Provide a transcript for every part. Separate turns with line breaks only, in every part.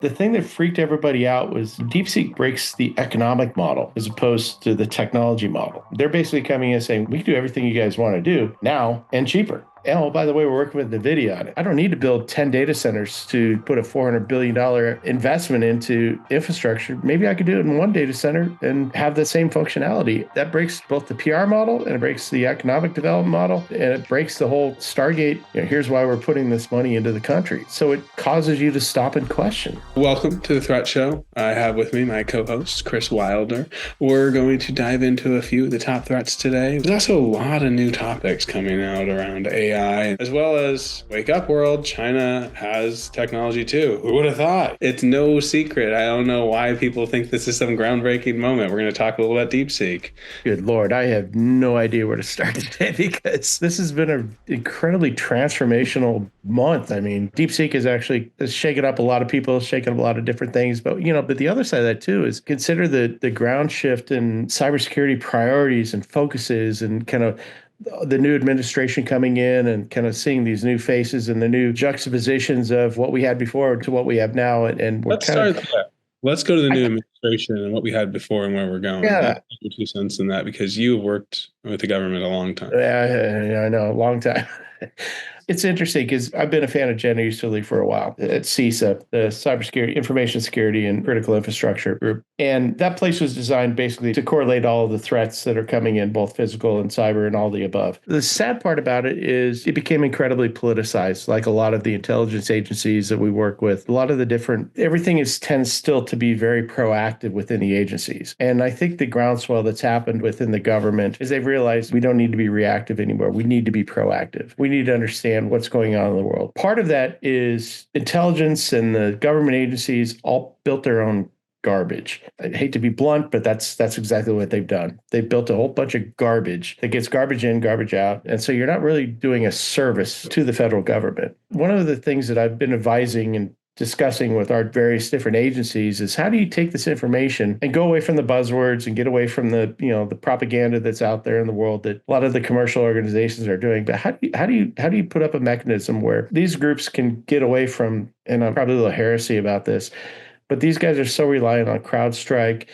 The thing that freaked everybody out was DeepSeek breaks the economic model as opposed to the technology model. They're basically coming in saying, we can do everything you guys want to do now and cheaper. Oh, by the way, we're working with NVIDIA on it. I don't need to build 10 data centers to put a $400 billion investment into infrastructure. Maybe I could do it in one data center and have the same functionality. That breaks both the PR model and it breaks the economic development model and it breaks the whole Stargate. Here's why we're putting this money into the country. So it causes you to stop and question.
Welcome to the Threat Show. I have with me my co-host, Chris Wilder. We're going to dive into a few of the top threats today. There's also a lot of new topics coming out around AI. As well as wake up world, China has technology too. Who would have thought? It's no secret. I don't know why people think this is some groundbreaking moment. We're going to talk a little about DeepSeek.
Good Lord, I have no idea where to start today because this has been an incredibly transformational month. I mean, DeepSeek has shaken up a lot of people, shaken up a lot of different things. But the other side of that too is consider the ground shift in cybersecurity priorities and focuses and kind of the new administration coming in and kind of seeing these new faces and the new juxtapositions of what we had before to what we have now. And we're
Let's start there. Let's go to the new administration and what we had before and where we're going.
Yeah.
Your 2 cents in that because you worked with the government a long time.
Yeah, I know, a long time. It's interesting because I've been a fan of Jenna Easterly for a while at CISA, the Cybersecurity, Information Security, and Critical Infrastructure Group. And that place was designed basically to correlate all of the threats that are coming in, both physical and cyber and all the above. The sad part about it is it became incredibly politicized, like a lot of the intelligence agencies that we work with. A lot of the everything tends still to be very proactive within the agencies. And I think the groundswell that's happened within the government is they've realized we don't need to be reactive anymore. We need to be proactive. We need to understand what's going on in the world. Part of that is intelligence and the government agencies all built their own garbage. I hate to be blunt, but that's exactly what they've done. They've built a whole bunch of garbage that gets garbage in, garbage out. And so you're not really doing a service to the federal government. One of the things that I've been advising and discussing with our various different agencies is how do you take this information and go away from the buzzwords and get away from the propaganda that's out there in the world that a lot of the commercial organizations are doing. But how do you put up a mechanism where these groups can get away from, and I'm probably a little heresy about this, but these guys are so reliant on CrowdStrike,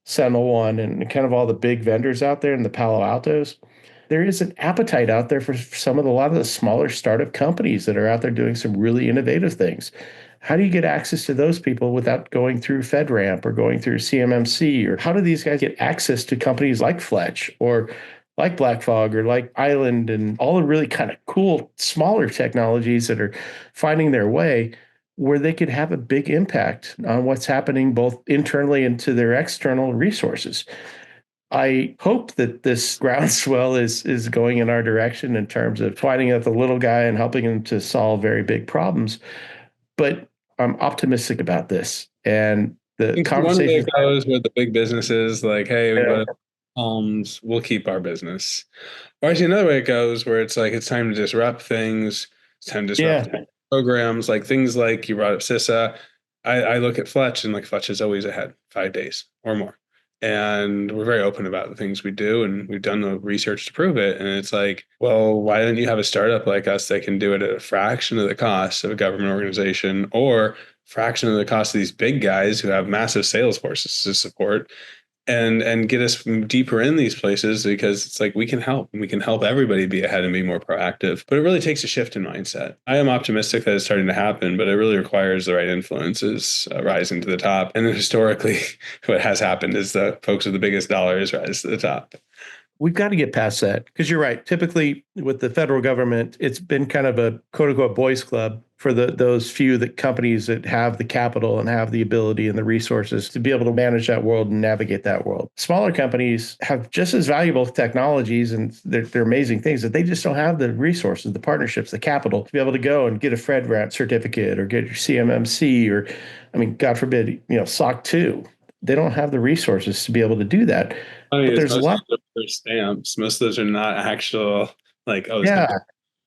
SentinelOne, and kind of all the big vendors out there and the Palo Altos. There is an appetite out there for a lot of the smaller startup companies that are out there doing some really innovative things. How do you get access to those people without going through FedRAMP or going through CMMC? Or how do these guys get access to companies like Fletch or like BlackFog or like Island and all the really kind of cool, smaller technologies that are finding their way where they could have a big impact on what's happening both internally and to their external resources? I hope that this groundswell is going in our direction in terms of finding out the little guy and helping him to solve very big problems. But I'm optimistic about this. And the conversation.
One way it goes with the big businesses, like, hey, we got homes, we'll keep our business. Or I see another way it goes where it's like it's time to disrupt things, it's time to disrupt programs, like things like you brought up CISA. I look at Fletch and like Fletch is always ahead, 5 days or more. And we're very open about the things we do, and we've done the research to prove it. And it's like, well, why don't you have a startup like us that can do it at a fraction of the cost of a government organization or fraction of the cost of these big guys who have massive sales forces to support and get us deeper in these places, because it's like we can help and we can help everybody be ahead and be more proactive. But it really takes a shift in mindset. I am optimistic that it's starting to happen, but it really requires the right influences rising to the top. And then historically, what has happened is the folks with the biggest dollars rise to the top.
We've got to get past that because you're right. Typically with the federal government, it's been kind of a quote unquote boys club for those few companies that have the capital and have the ability and the resources to be able to manage that world and navigate that world. Smaller companies have just as valuable technologies and they're amazing things that they just don't have the resources, the partnerships, the capital to be able to go and get a FedRAMP certificate or get your CMMC or, God forbid, SOC 2. They don't have the resources to be able to do that.
But there's a lot of stamps. Most of those are not actual, like, oh, yeah,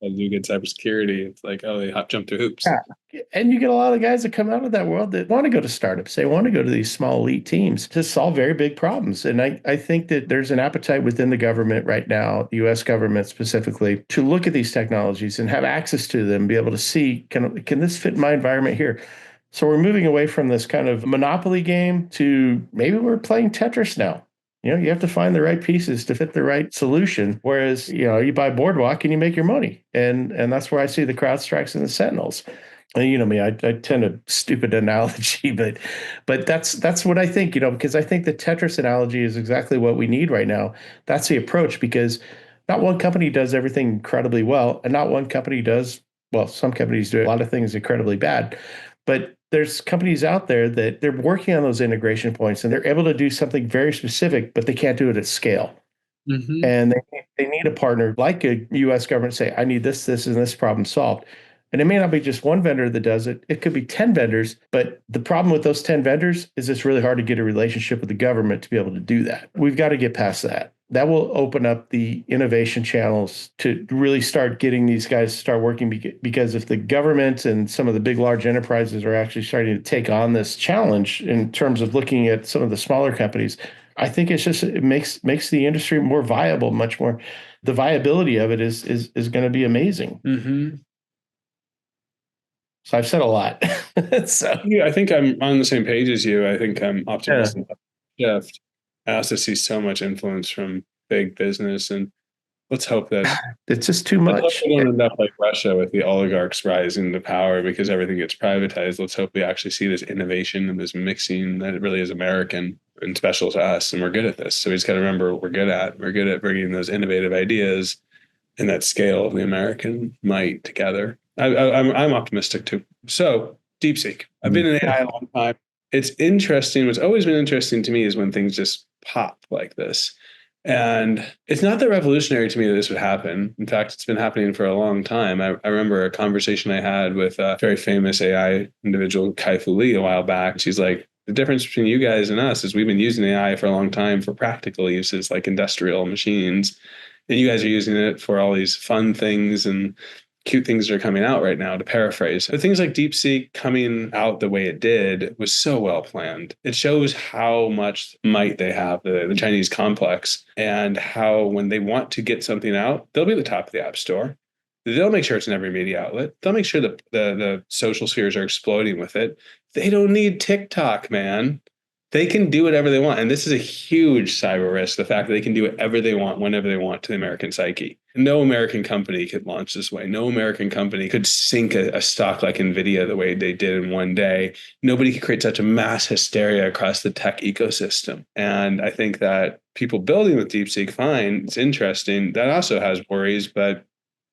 I do good cybersecurity. It's like, oh, they jump through hoops.
Yeah. And you get a lot of guys that come out of that world that want to go to startups. They want to go to these small elite teams to solve very big problems. And I think that there's an appetite within the government right now, the US government specifically, to look at these technologies and have access to them, be able to see, can this fit my environment here? So we're moving away from this kind of monopoly game to maybe we're playing Tetris now. You have to find the right pieces to fit the right solution. Whereas, you buy Boardwalk and you make your money. And that's where I see the CrowdStrikes and the Sentinels. And you know me, I tend to stupid analogy, but that's what I think, because I think the Tetris analogy is exactly what we need right now. That's the approach because not one company does everything incredibly well, and not one company does, well, some companies do a lot of things incredibly bad. But there's companies out there that they're working on those integration points and they're able to do something very specific, but they can't do it at scale.
Mm-hmm.
And they need a partner like a US government say, I need this, and this problem solved. And it may not be just one vendor that does it. It could be 10 vendors. But the problem with those 10 vendors is it's really hard to get a relationship with the government to be able to do that. We've got to get past that. That will open up the innovation channels to really start getting these guys to start working because if the government and some of the big, large enterprises are actually starting to take on this challenge in terms of looking at some of the smaller companies, I think it makes the industry more viable, much more. The viability of it is going to be amazing.
Mm-hmm.
So I've said a lot. So
Yeah, I think I'm on the same page as you. I think I'm
yeah,
optimistic about the shift. I also see so much influence from big business, and let's hope that
it's just too
let's hope
much.
we don't end up like Russia with the oligarchs rising to power because everything gets privatized. Let's hope we actually see this innovation and this mixing that it really is American and special to us, and we're good at this. So we just got to remember what we're good at. We're good at bringing those innovative ideas and that scale of the American might together. I'm optimistic too. So DeepSeek. I've been in AI a long time. It's interesting. What's always been interesting to me is when things just pop like this. And it's not that revolutionary to me that this would happen. In fact, it's been happening for a long time. I remember a conversation I had with a very famous AI individual, Kai-Fu Lee, a while back. She's like, the difference between you guys and us is we've been using AI for a long time for practical uses like industrial machines. And you guys are using it for all these fun things and cute things that are coming out right now, to paraphrase. But things like DeepSeek coming out the way it did was so well planned. It shows how much might they have, the Chinese complex, and how when they want to get something out, they'll be at the top of the App Store. They'll make sure it's in every media outlet. They'll make sure that the social spheres are exploding with it. They don't need TikTok, man. They can do whatever they want. And this is a huge cyber risk, the fact that they can do whatever they want, whenever they want to the American psyche. No American company could launch this way. No American company could sink a stock like NVIDIA the way they did in one day. Nobody could create such a mass hysteria across the tech ecosystem. And I think that people building with DeepSeek, fine, it's interesting. That also has worries, but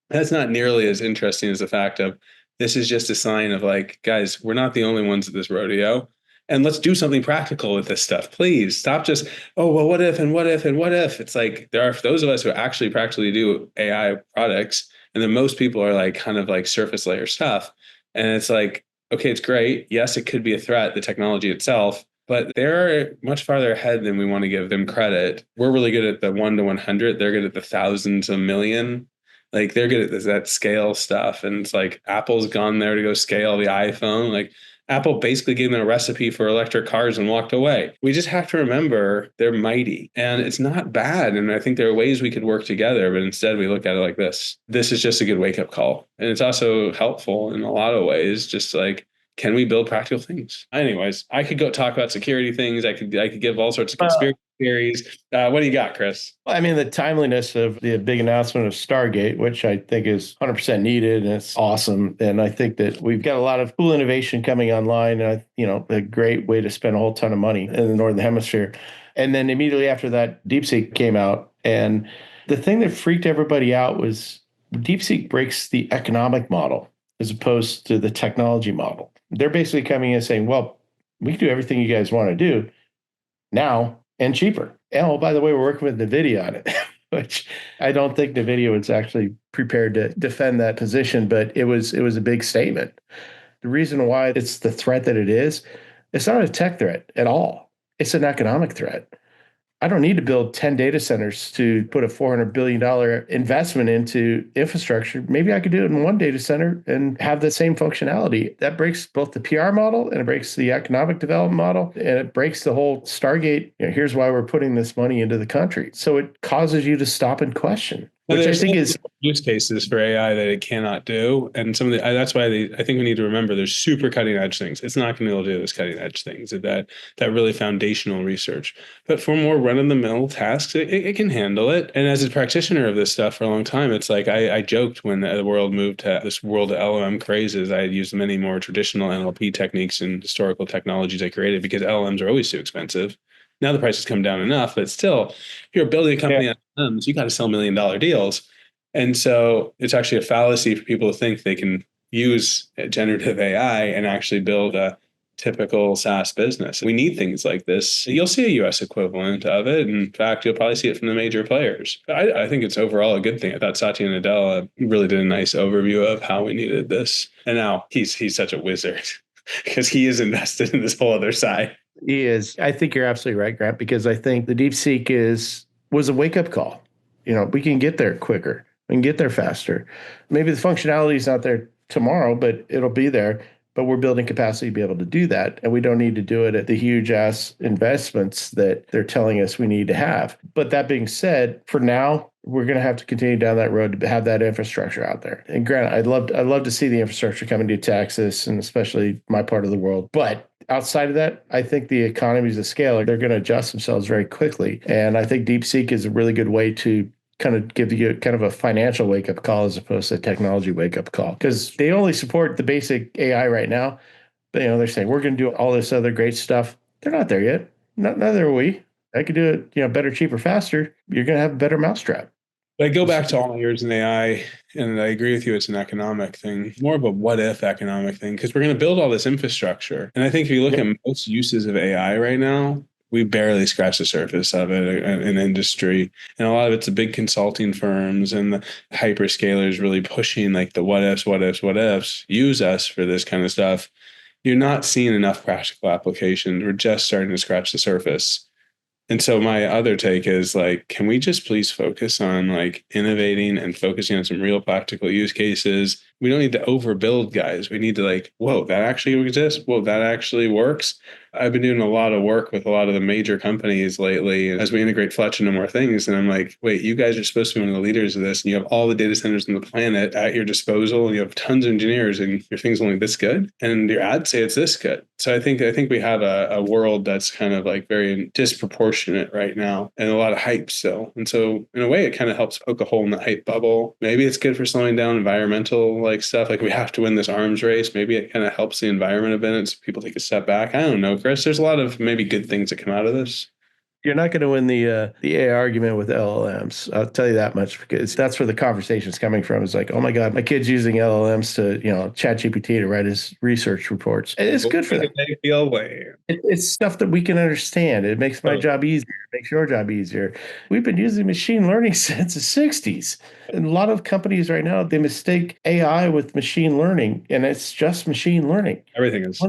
that's not nearly as interesting as the fact of this is just a sign of like, guys, we're not the only ones at this rodeo. And let's do something practical with this stuff. Please stop just, oh, well, what if and what if and what if? It's like there are those of us who actually practically do AI products. And then most people are like kind of like surface layer stuff. And it's like, okay, it's great. Yes, it could be a threat, the technology itself, but they're much farther ahead than we want to give them credit. We're really good at the 1 to 100. They're good at the thousands, a million. Like they're good at that scale stuff. And it's like Apple's gone there to go scale the iPhone. Like Apple basically gave them a recipe for electric cars and walked away. We just have to remember they're mighty and it's not bad. And I think there are ways we could work together, but instead we look at it like this. This is just a good wake up call. And it's also helpful in a lot of ways, just like, can we build practical things? Anyways, I could go talk about security things. I could give all sorts of conspiracy theories. What do you got, Chris?
Well, I mean, the timeliness of the big announcement of Stargate, which I think is 100% needed, and it's awesome. And I think that we've got a lot of cool innovation coming online, and a great way to spend a whole ton of money in the Northern Hemisphere. And then immediately after that, DeepSeek came out, and the thing that freaked everybody out was DeepSeek breaks the economic model as opposed to the technology model. They're basically coming in and saying, well, we can do everything you guys want to do now and cheaper. And, oh, by the way, we're working with NVIDIA on it, which I don't think NVIDIA was actually prepared to defend that position, but it was a big statement. The reason why it's the threat that it is, it's not a tech threat at all. It's an economic threat. I don't need to build 10 data centers to put a $400 billion investment into infrastructure. Maybe I could do it in one data center and have the same functionality. That breaks both the PR model and it breaks the economic development model and it breaks the whole Stargate. Here's why we're putting this money into the country. So it causes you to stop and question. which I think is
use cases for AI that it cannot do, and some of the that's why I think we need to remember there's super cutting edge things. It's not going to be able to do those cutting edge things that really foundational research. But for more run of the mill tasks, it can handle it. And as a practitioner of this stuff for a long time, it's like I joked when the world moved to this world of LLM crazes. I had used many more traditional NLP techniques and historical technologies I created because LLMs are always too expensive. Now the price has come down enough, but still, if you're building a company on LLMs, you got to sell $1 million deals. And so it's actually a fallacy for people to think they can use generative AI and actually build a typical SaaS business. We need things like this. You'll see a US equivalent of it. In fact, you'll probably see it from the major players. I think it's overall a good thing. I thought Satya Nadella really did a nice overview of how we needed this. And now he's such a wizard because he is invested in this whole other side.
He is. I think you're absolutely right, Grant, because I think the DeepSeek was a wake-up call. We can get there quicker. We can get there faster. Maybe the functionality is not there tomorrow, but it'll be there. But we're building capacity to be able to do that. And we don't need to do it at the huge ass investments that they're telling us we need to have. But that being said, for now, we're going to have to continue down that road to have that infrastructure out there. And granted, I'd love to see the infrastructure coming to Texas and especially my part of the world. But outside of that, I think the economies of scale, they're going to adjust themselves very quickly. And I think DeepSeek is a really good way to kind of give you kind of a financial wake-up call as opposed to a technology wake-up call, because they only support the basic AI right now. But they're saying we're going to do all this other great stuff. They're not there yet. Neither are we. I could do it, better, cheaper, faster. You're going to have a better mousetrap.
But I go back to all my years in AI, and I agree with you, it's an economic thing, more of a what if economic thing, because we're going to build all this infrastructure. And I think if you look at most uses of AI right now, we barely scratch the surface of it in industry. And a lot of it's the big consulting firms and the hyperscalers really pushing like the what ifs, use us for this kind of stuff. You're not seeing enough practical applications. We're just starting to scratch the surface. And so my other take is like, can we just please focus on like innovating and focusing on some real practical use cases? We don't need to overbuild, guys. We need to like, whoa, that actually exists. Whoa, that actually works. I've been doing a lot of work with a lot of the major companies lately as we integrate Fletch into more things. And I'm like, wait, you guys are supposed to be one of the leaders of this. And you have all the data centers on the planet at your disposal. And you have tons of engineers and your thing's only this good. And your ads say it's this good. So I think we have a world that's kind of like very disproportionate right now and a lot of hype still. And so in a way, it kind of helps poke a hole in the hype bubble. Maybe it's good for slowing down environmental like stuff. Like we have to win this arms race. Maybe it kind of helps the environment a bit and so people take a step back. I don't know, Chris. There's a lot of maybe good things that come out of this.
You're not going to win the AI argument with LLMs. I'll tell you that much, because that's where the conversation is coming from. It's like, oh my God, my kid's using LLMs to, ChatGPT to write his research reports. And it's good for them. It's stuff that we can understand. It makes my job easier. It makes your job easier. We've been using machine learning since the 60s. And a lot of companies right now, they mistake AI with machine learning, and it's just machine learning.
Everything is,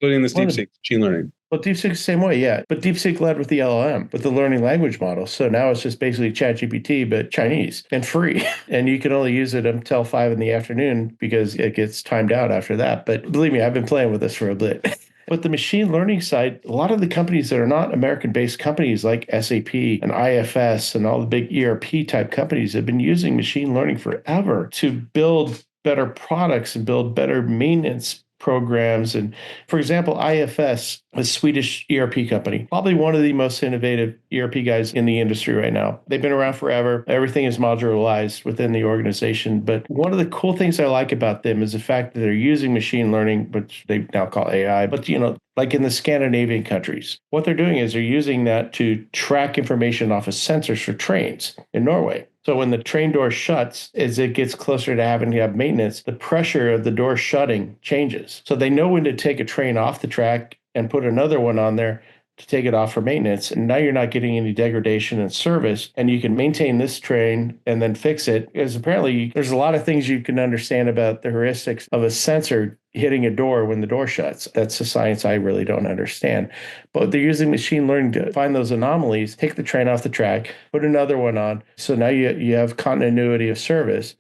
including this DeepSeek machine learning.
Well, DeepSeek the same way, yeah. But DeepSeek led with the LLM, with the learning language model. So now it's just basically ChatGPT, but Chinese and free. And you can only use it until 5 p.m. because it gets timed out after that. But believe me, I've been playing with this for a bit. But the machine learning side, a lot of the companies that are not American-based companies like SAP and IFS and all the big ERP type companies have been using machine learning forever to build better products and build better maintenance programs. And for example, IFS, a Swedish ERP company, probably one of the most innovative ERP guys in the industry right now. They've been around forever. Everything is modularized within the organization. But one of the cool things I like about them is the fact that they're using machine learning, which they now call AI, but like in the Scandinavian countries, what they're doing is they're using that to track information off of sensors for trains in Norway. So when the train door shuts, as it gets closer to having to have maintenance, the pressure of the door shutting changes. So they know when to take a train off the track and put another one on there to take it off for maintenance. And now you're not getting any degradation in service, and you can maintain this train and then fix it. Because apparently there's a lot of things you can understand about the heuristics of a sensor hitting a door when the door shuts. That's a science I really don't understand. But they're using machine learning to find those anomalies, take the train off the track, put another one on. So now you have continuity of service.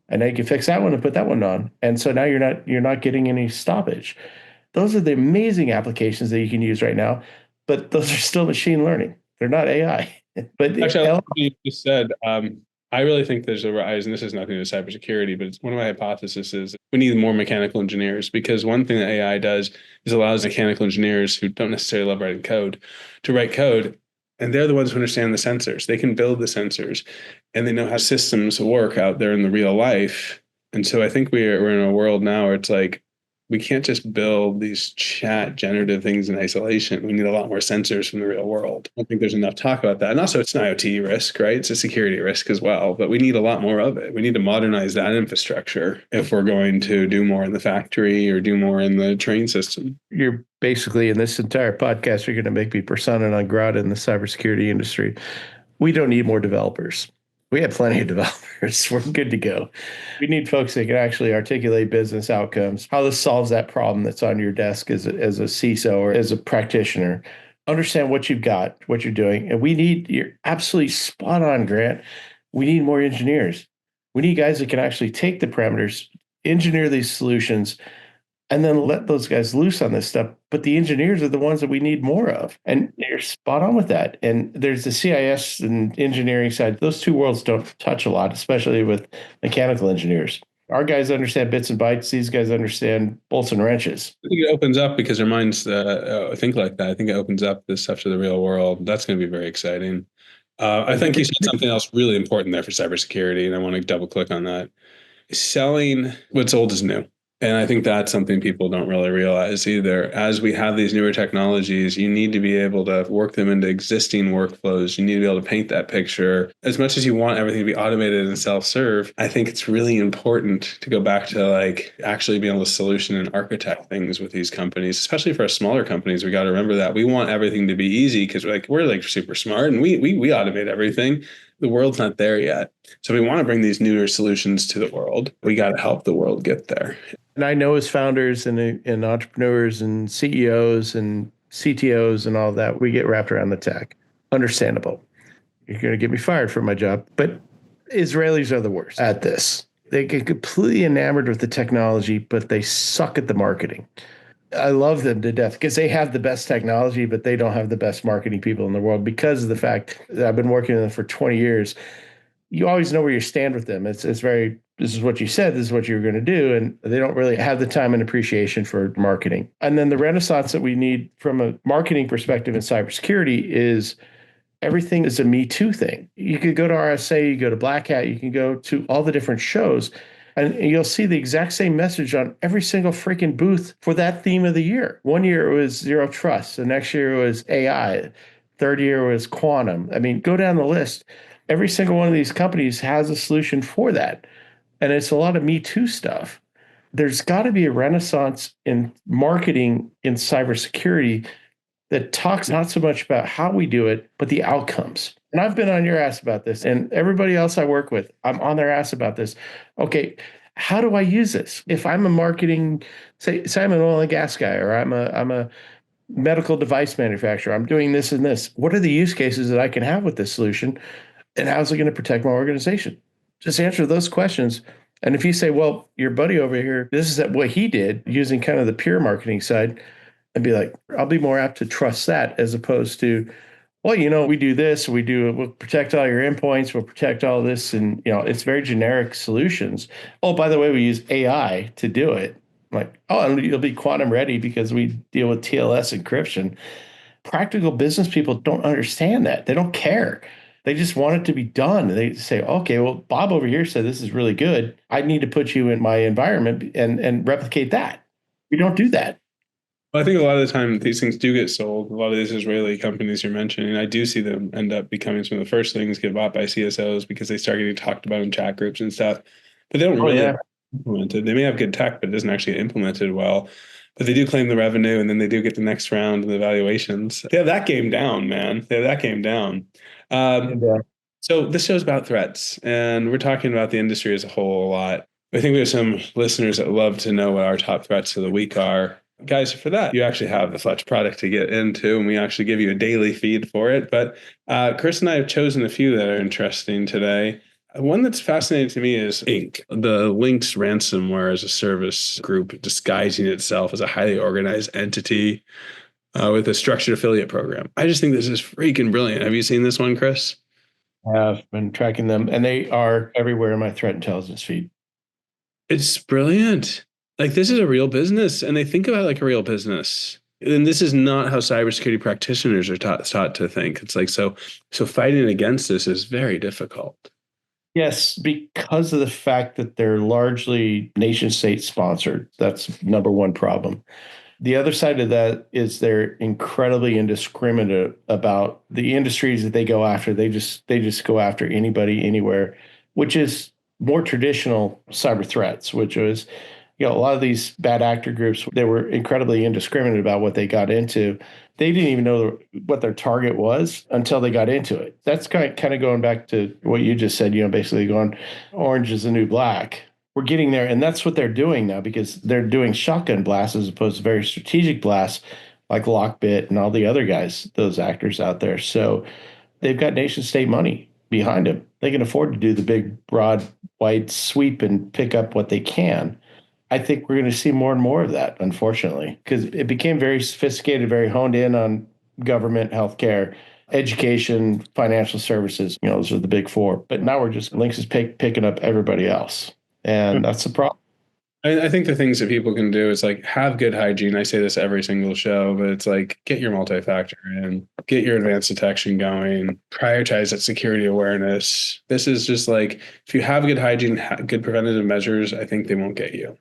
And now you can fix that one and put that one on. And so now you're not getting any stoppage. Those are the amazing applications that you can use right now, but those are still machine learning. They're not AI. But
actually, I like what you just said. I really think there's a rise, and this is nothing to do with cybersecurity, but it's one of my hypotheses is we need more mechanical engineers, because one thing that AI does is allows mechanical engineers who don't necessarily love writing code to write code. And they're the ones who understand the sensors. They can build the sensors and they know how systems work out there in the real life. And so I think we're in a world now where it's like, we can't just build these chat generative things in isolation. We need a lot more sensors from the real world. I don't think there's enough talk about that. And also, it's an IoT risk, right? It's a security risk as well, but we need a lot more of it. We need to modernize that infrastructure if we're going to do more in the factory or do more in the train system.
You're basically, in this entire podcast, you're going to make me persona non grata in the cybersecurity industry. We don't need more developers. We have plenty of developers. We're good to go. We need folks that can actually articulate business outcomes, how this solves that problem that's on your desk as a CISO or as a practitioner. Understand what you've got, what you're doing. And you're absolutely spot on, Grant. We need more engineers. We need guys that can actually take the parameters, engineer these solutions, and then let those guys loose on this stuff. But the engineers are the ones that we need more of. And you're spot on with that. And there's the CIS and engineering side. Those two worlds don't touch a lot, especially with mechanical engineers. Our guys understand bits and bytes. These guys understand bolts and wrenches.
I think it opens up because their minds think like that. I think it opens up this stuff to the real world. That's going to be very exciting. I think you said something else really important there for cybersecurity, and I want to double click on that. Selling what's old is new. And I think that's something people don't really realize either. As we have these newer technologies, you need to be able to work them into existing workflows. You need to be able to paint that picture. As much as you want everything to be automated and self-serve, I think it's really important to go back to like actually being able to solution and architect things with these companies, especially for our smaller companies. We got to remember that we want everything to be easy because we're like super smart and we automate everything. The world's not there yet. So we want to bring these newer solutions to the world. We got to help the world get there.
And I know as founders and entrepreneurs and CEOs and CTOs and all that, we get wrapped around the tech. Understandable. You're going to get me fired from my job. But Israelis are the worst at this. They get completely enamored with the technology, but they suck at the marketing. I love them to death because they have the best technology, but they don't have the best marketing people in the world because of the fact that I've been working with them for 20 years. You always know where you stand with them. It's very, this is what you said, this is what you're going to do. And they don't really have the time and appreciation for marketing. And then the renaissance that we need from a marketing perspective in cybersecurity is everything is a Me Too thing. You could go to RSA, you go to Black Hat, you can go to all the different shows, and you'll see the exact same message on every single freaking booth for that theme of the year. One year it was zero trust. The next year it was AI. Third year was quantum. I mean, go down the list. Every single one of these companies has a solution for that. And it's a lot of Me Too stuff. There's got to be a renaissance in marketing in cybersecurity that talks not so much about how we do it, but the outcomes. And I've been on your ass about this, and everybody else I work with, I'm on their ass about this. Okay, how do I use this? If I'm a marketing, say I'm an oil and gas guy, or I'm a medical device manufacturer, I'm doing this and this. What are the use cases that I can have with this solution? And how's it going to protect my organization? Just answer those questions. And if you say, well, your buddy over here, this is what he did using kind of the pure marketing side, I'd be like, I'll be more apt to trust that as opposed to, well, we do this, we'll protect all your endpoints, we'll protect all this. And, it's very generic solutions. Oh, by the way, we use AI to do it. I'm like, oh, and you'll be quantum ready because we deal with TLS encryption. Practical business people don't understand that. They don't care. They just want it to be done. They say, okay, well, Bob over here said this is really good. I need to put you in my environment and replicate that. We don't do that.
Well, I think a lot of the time these things do get sold. A lot of these Israeli companies you're mentioning, I do see them end up becoming some of the first things get bought by CSOs because they start getting talked about in chat groups and stuff. But they don't really implement it. They may have good tech, but it doesn't actually get implemented well. But they do claim the revenue, and then they do get the next round and the valuations. They have that game down, man. They have that game down. So this show's about threats, and we're talking about the industry as a whole a lot. I think we have some listeners that love to know what our top threats of the week are. Guys, for that, you actually have the Fletch product to get into, and we actually give you a daily feed for it. But Chris and I have chosen a few that are interesting today. One that's fascinating to me is Inc., the Lynx ransomware as a service group disguising itself as a highly organized entity with a structured affiliate program. I just think this is freaking brilliant. Have you seen this one, Chris?
Have been tracking them, and they are everywhere in my threat intelligence feed.
It's brilliant. Like this is a real business, and they think about it like a real business. And this is not how cybersecurity practitioners are taught to think. It's like so fighting against this is very difficult.
Yes, because of the fact that they're largely nation state sponsored. That's number one problem. The other side of that is they're incredibly indiscriminate about the industries that they go after. They just go after anybody, anywhere, which is more traditional cyber threats, which was, a lot of these bad actor groups, they were incredibly indiscriminate about what they got into. They didn't even know what their target was until they got into it. That's kind of going back to what you just said, basically going orange is the new black. We're getting there, and that's what they're doing now because they're doing shotgun blasts as opposed to very strategic blasts like Lockbit and all the other guys, those actors out there. So they've got nation state money behind them. They can afford to do the big, broad, wide sweep and pick up what they can. I think we're going to see more and more of that, unfortunately, because it became very sophisticated, very honed in on government, healthcare, education, financial services. Those are the big four. But now we're just Lynx is picking up everybody else, and that's the problem.
I think the things that people can do is like have good hygiene. I say this every single show, but it's like get your multi-factor in, get your advanced detection going, prioritize that security awareness. This is just like if you have good hygiene, good preventative measures, I think they won't get you.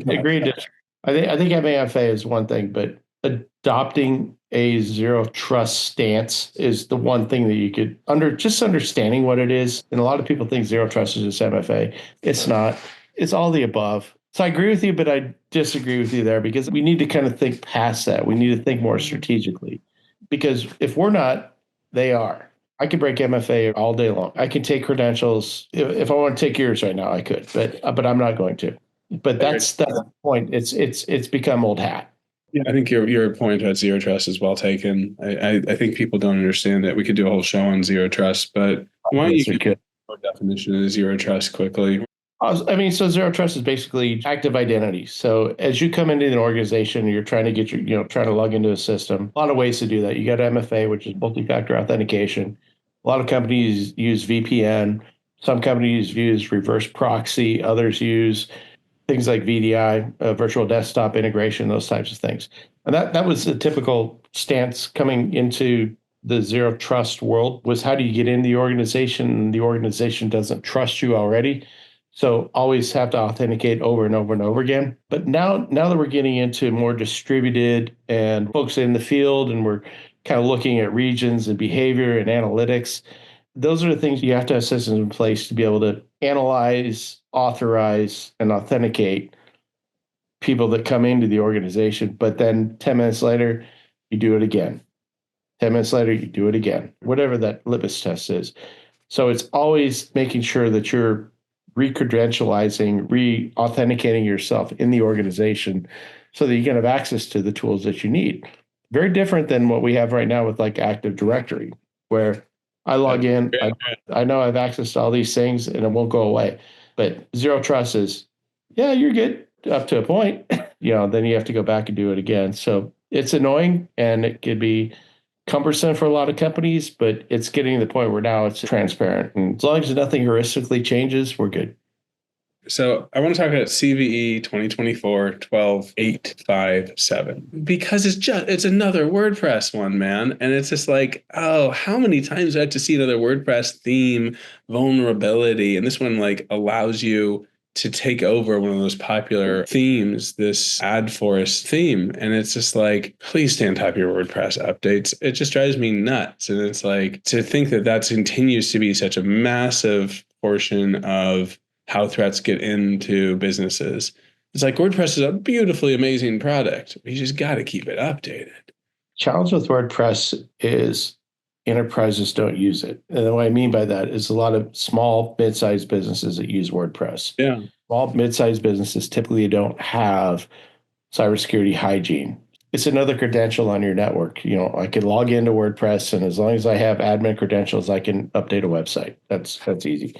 Agreed. I think MAFA is one thing, but adopting a zero trust stance is the one thing that you could just understanding what it is. And a lot of people think zero trust is just MFA. It's not. It's all the above. So I agree with you, but I disagree with you there because we need to kind of think past that. We need to think more strategically because if we're not, they are. I could break MFA all day long. I can take credentials. If I want to take yours right now, I could, but I'm not going to. But that's the point. It's become old hat.
Yeah, I think your point about zero trust is well taken. I think people don't understand that. We could do a whole show on zero trust, but why don't you give a definition of zero trust quickly?
So zero trust is basically active identity. So as you come into an organization, you're trying to trying to log into a system. A lot of ways to do that. You got MFA, which is multi-factor authentication. A lot of companies use VPN. Some companies use reverse proxy. Others use things like VDI, virtual desktop integration, those types of things. And that was the typical stance coming into the zero trust world was how do you get in the organization? The organization doesn't trust you already. So always have to authenticate over and over and over again. But now that we're getting into more distributed and folks in the field and we're kind of looking at regions and behavior and analytics, those are the things you have to have systems in place to be able to analyze, authorize, and authenticate people that come into the organization. But then 10 minutes later, you do it again. 10 minutes later, you do it again, whatever that litmus test is. So it's always making sure that you're re-credentializing, re-authenticating yourself in the organization so that you can have access to the tools that you need. Very different than what we have right now with like Active Directory, where I log in, I know I have access to all these things and it won't go away. But zero trust is, yeah, you're good up to a point. Then you have to go back and do it again. So it's annoying and it could be cumbersome for a lot of companies, but it's getting to the point where now it's transparent. And as long as nothing heuristically changes, we're good.
So I want to talk about CVE 2024-12-857 because it's another WordPress one, man. And it's just like, oh, how many times do I have to see another WordPress theme vulnerability? And this one like allows you to take over one of those popular themes, this ad forest theme. And it's just like, please stay on top of your WordPress updates. It just drives me nuts. And it's like to think that continues to be such a massive portion of how threats get into businesses. It's like WordPress is a beautifully amazing product. You just got to keep it updated.
Challenge with WordPress is enterprises don't use it. And what I mean by that is a lot of small, mid-sized businesses that use WordPress.
Yeah.
Small, mid-sized businesses typically don't have cybersecurity hygiene. It's another credential on your network. I can log into WordPress, and as long as I have admin credentials, I can update a website. That's easy.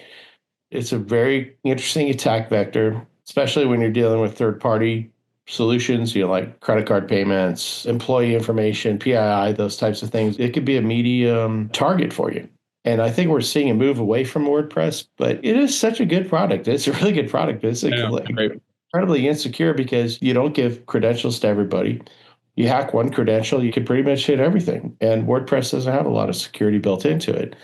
It's a very interesting attack vector, especially when you're dealing with third-party solutions, like credit card payments, employee information, PII, those types of things. It could be a medium target for you. And I think we're seeing a move away from WordPress, but it is such a good product. It's a really good product. It's incredibly insecure because you don't give credentials to everybody. You hack one credential, you can pretty much hit everything. And WordPress doesn't have a lot of security built into it.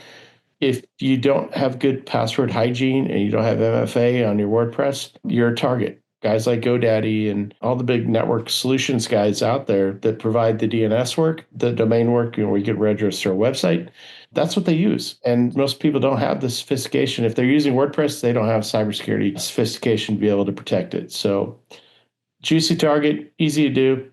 If you don't have good password hygiene and you don't have MFA on your WordPress, you're a target. Guys like GoDaddy and all the big network solutions guys out there that provide the DNS work, the domain work, where you can register a website, that's what they use. And most people don't have the sophistication. If they're using WordPress, they don't have cybersecurity sophistication to be able to protect it. So juicy target, easy to do.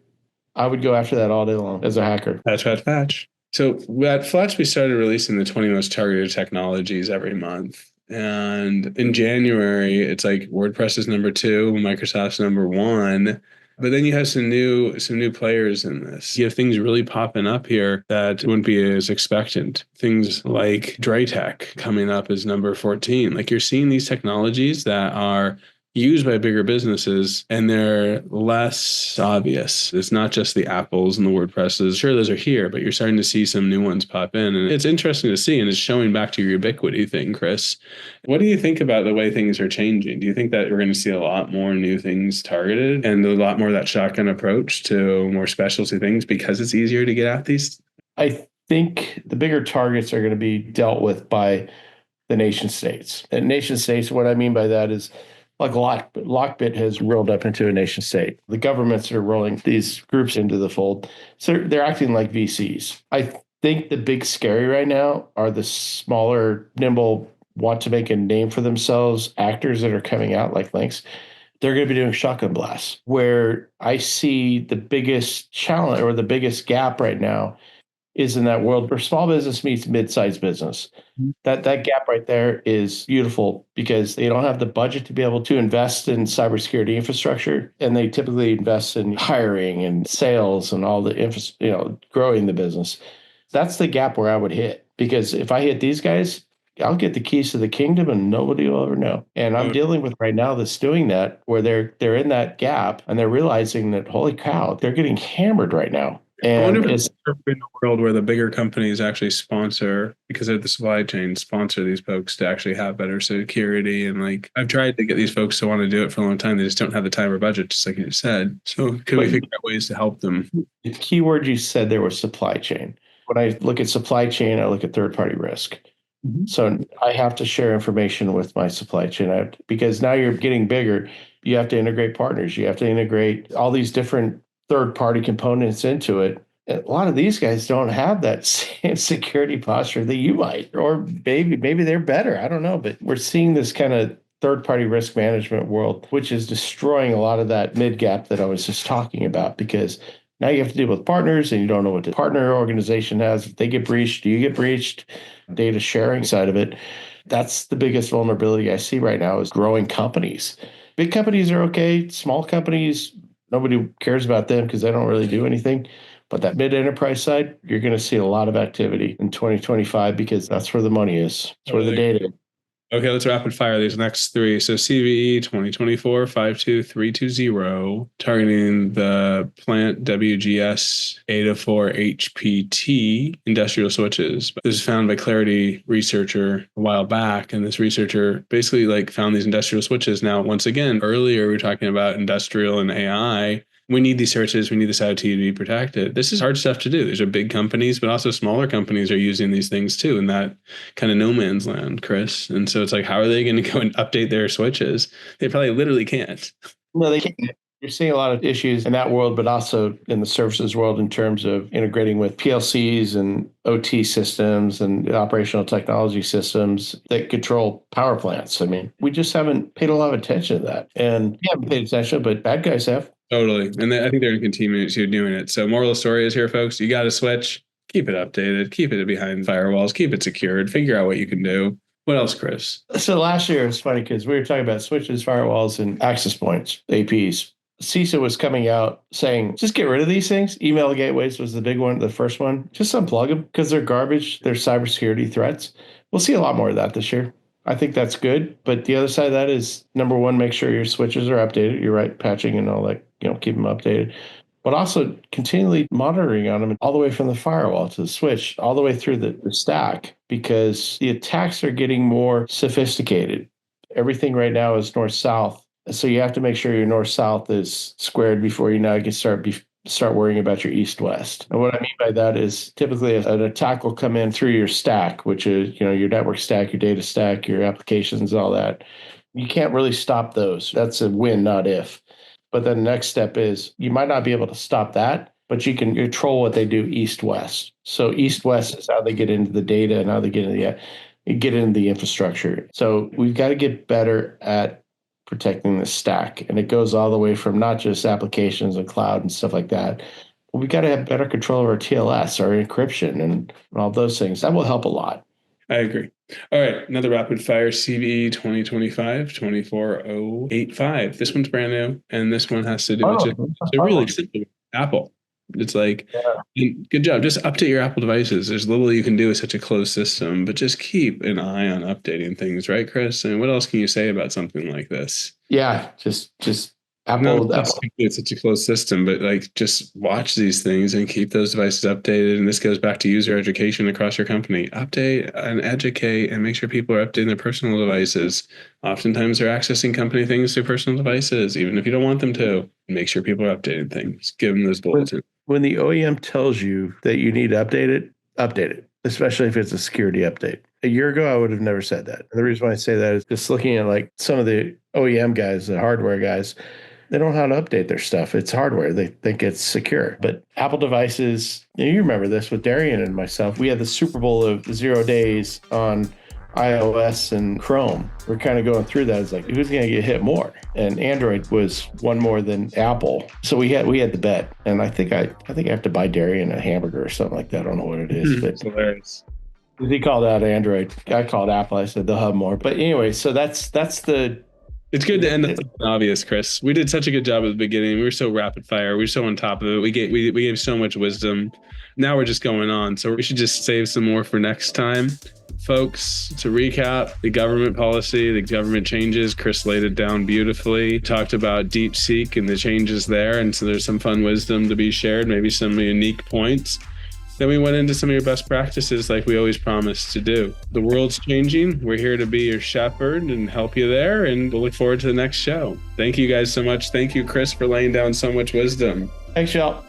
I would go after that all day long as a hacker.
Patch. So at Fletch, we started releasing the 20 most targeted technologies every month. And in January, it's like WordPress is number 2, Microsoft's number 1. But then you have some new players in this. You have things really popping up here that wouldn't be as expectant. Things like Drytech coming up as number 14. Like you're seeing these technologies that are used by bigger businesses and they're less obvious. It's not just the Apples and the WordPresses. Sure, those are here, but you're starting to see some new ones pop in. And it's interesting to see, and it's showing back to your ubiquity thing, Chris. What do you think about the way things are changing? Do you think that we're going to see a lot more new things targeted and a lot more of that shotgun approach to more specialty things because it's easier to get at these?
I think the bigger targets are going to be dealt with by the nation states. And nation states, what I mean by that is like Lockbit has rolled up into a nation state. The governments are rolling these groups into the fold. So they're acting like VCs. I think the big scary right now are the smaller, nimble, want to make a name for themselves actors that are coming out like Lynx. They're going to be doing shotgun blasts. Where I see the biggest challenge or the biggest gap right now is in that world where small business meets mid-sized business. That gap right there is beautiful because they don't have the budget to be able to invest in cybersecurity infrastructure, and they typically invest in hiring and sales and all the growing the business. That's the gap where I would hit, because if I hit these guys, I'll get the keys to the kingdom and nobody will ever know. And I'm dealing with right now that's doing that, where they're in that gap and they're realizing that, holy cow, they're getting hammered right now. And
I wonder if it's in a world where the bigger companies actually sponsor, because of the supply chain, sponsor these folks to actually have better security. And like, I've tried to get these folks to want to do it for a long time. They just don't have the time or budget, just like you said. So could we figure out ways to help them?
The key word you said there was supply chain. When I look at supply chain, I look at third-party risk. So I have to share information with my supply chain because now you're getting bigger. You have to integrate partners. You have to integrate all these different third-party components into it. And a lot of these guys don't have that same security posture that you might, or maybe they're better. I don't know, but we're seeing this kind of third-party risk management world, which is destroying a lot of that mid-gap that I was just talking about, because now you have to deal with partners and you don't know what the partner organization has. If they get breached, do you get breached? Data sharing side of it. That's the biggest vulnerability I see right now is growing companies. Big companies are okay. Small companies, nobody cares about them because they don't really do anything. But that mid-enterprise side, you're going to see a lot of activity in 2025 because that's where the money is. That's where the data is.
Okay, let's rapid fire these next 3. So CVE 2024-52320, targeting the plant WGS 804 HPT industrial switches. This is found by Clarity researcher a while back, and this researcher basically found these industrial switches. Now, once again, earlier we were talking about industrial and AI. We need these searches. We need this IoT to be protected. This is hard stuff to do. These are big companies, but also smaller companies are using these things too in that kind of no man's land, Chris. And so it's like, how are they going to go and update their switches? They probably literally can't.
No, they can't. You're seeing a lot of issues in that world, but also in the services world in terms of integrating with PLCs and OT systems and operational technology systems that control power plants. I mean, we just haven't paid a lot of attention to that. And we haven't paid attention, but bad guys have.
Totally. And I think they're going to continue to doing it. So moral of the story is here, folks, you got to switch, keep it updated, keep it behind firewalls, keep it secured, figure out what you can do. What else, Chris?
So last year, it's funny because we were talking about switches, firewalls, and access points, APs. CISA was coming out saying, just get rid of these things. Email gateways was the big one, the first one. Just unplug them because they're garbage. They're cybersecurity threats. We'll see a lot more of that this year. I think that's good. But the other side of that is, number one, make sure your switches are updated. You're right, patching and all that, keep them updated. but also continually monitoring on them all the way from the firewall to the switch, all the way through the stack, because the attacks are getting more sophisticated. Everything right now is north-south. So you have to make sure your north-south is squared before you now can start worrying about your east-west. And what I mean by that is typically an attack will come in through your stack, which is, your network stack, your data stack, your applications, all that. You can't really stop those. That's a win, not if. But then the next step is you might not be able to stop that, but you can control what they do east-west. So east-west is how they get into the data and how they get into the infrastructure. So we've got to get better at protecting the stack. And it goes all the way from not just applications and cloud and stuff like that. But we got to have better control of our TLS, our encryption, and all those things. That will help a lot.
I agree. All right, another rapid fire CVE 2025-24085. This one's brand new, and this one has to do with just really simple. Apple. It's like, good job. Just update your Apple devices. There's little you can do with such a closed system, but just keep an eye on updating things, right, Chris? And what else can you say about something like this?
Yeah, just Apple.
It's such a closed system, but like just watch these things and keep those devices updated. And this goes back to user education across your company. Update and educate and make sure people are updating their personal devices. Oftentimes they're accessing company things through personal devices, even if you don't want them to. Make sure people are updating things. Give them those bulletins.
When the OEM tells you that you need to update it, especially if it's a security update. A year ago, I would have never said that. And the reason why I say that is just looking at like some of the OEM guys, the hardware guys, they don't know how to update their stuff. It's hardware. They think it's secure. But Apple devices, you remember this with Darian and myself. We had the Super Bowl of 0 days on iOS and Chrome. We're kind of going through that. It's like, who's going to get hit more? And Android was one more than Apple. So we had the bet. And I think I have to buy Darian a hamburger or something like that. I don't know what it is. But
hilarious.
He called out Android. I called Apple. I said they'll have more. But anyway, so that's the...
It's good to end on something obvious, Chris. We did such a good job at the beginning. We were so rapid fire. We were so on top of it. We gave so much wisdom. Now we're just going on. So we should just save some more for next time. Folks, to recap, the government policy, the government changes, Chris laid it down beautifully. Talked about DeepSeek and the changes there. And so there's some fun wisdom to be shared, maybe some unique points. Then we went into some of your best practices like we always promised to do. The world's changing. We're here to be your shepherd and help you there. And we'll look forward to the next show. Thank you guys so much. Thank you, Chris, for laying down so much wisdom.
Thanks, y'all.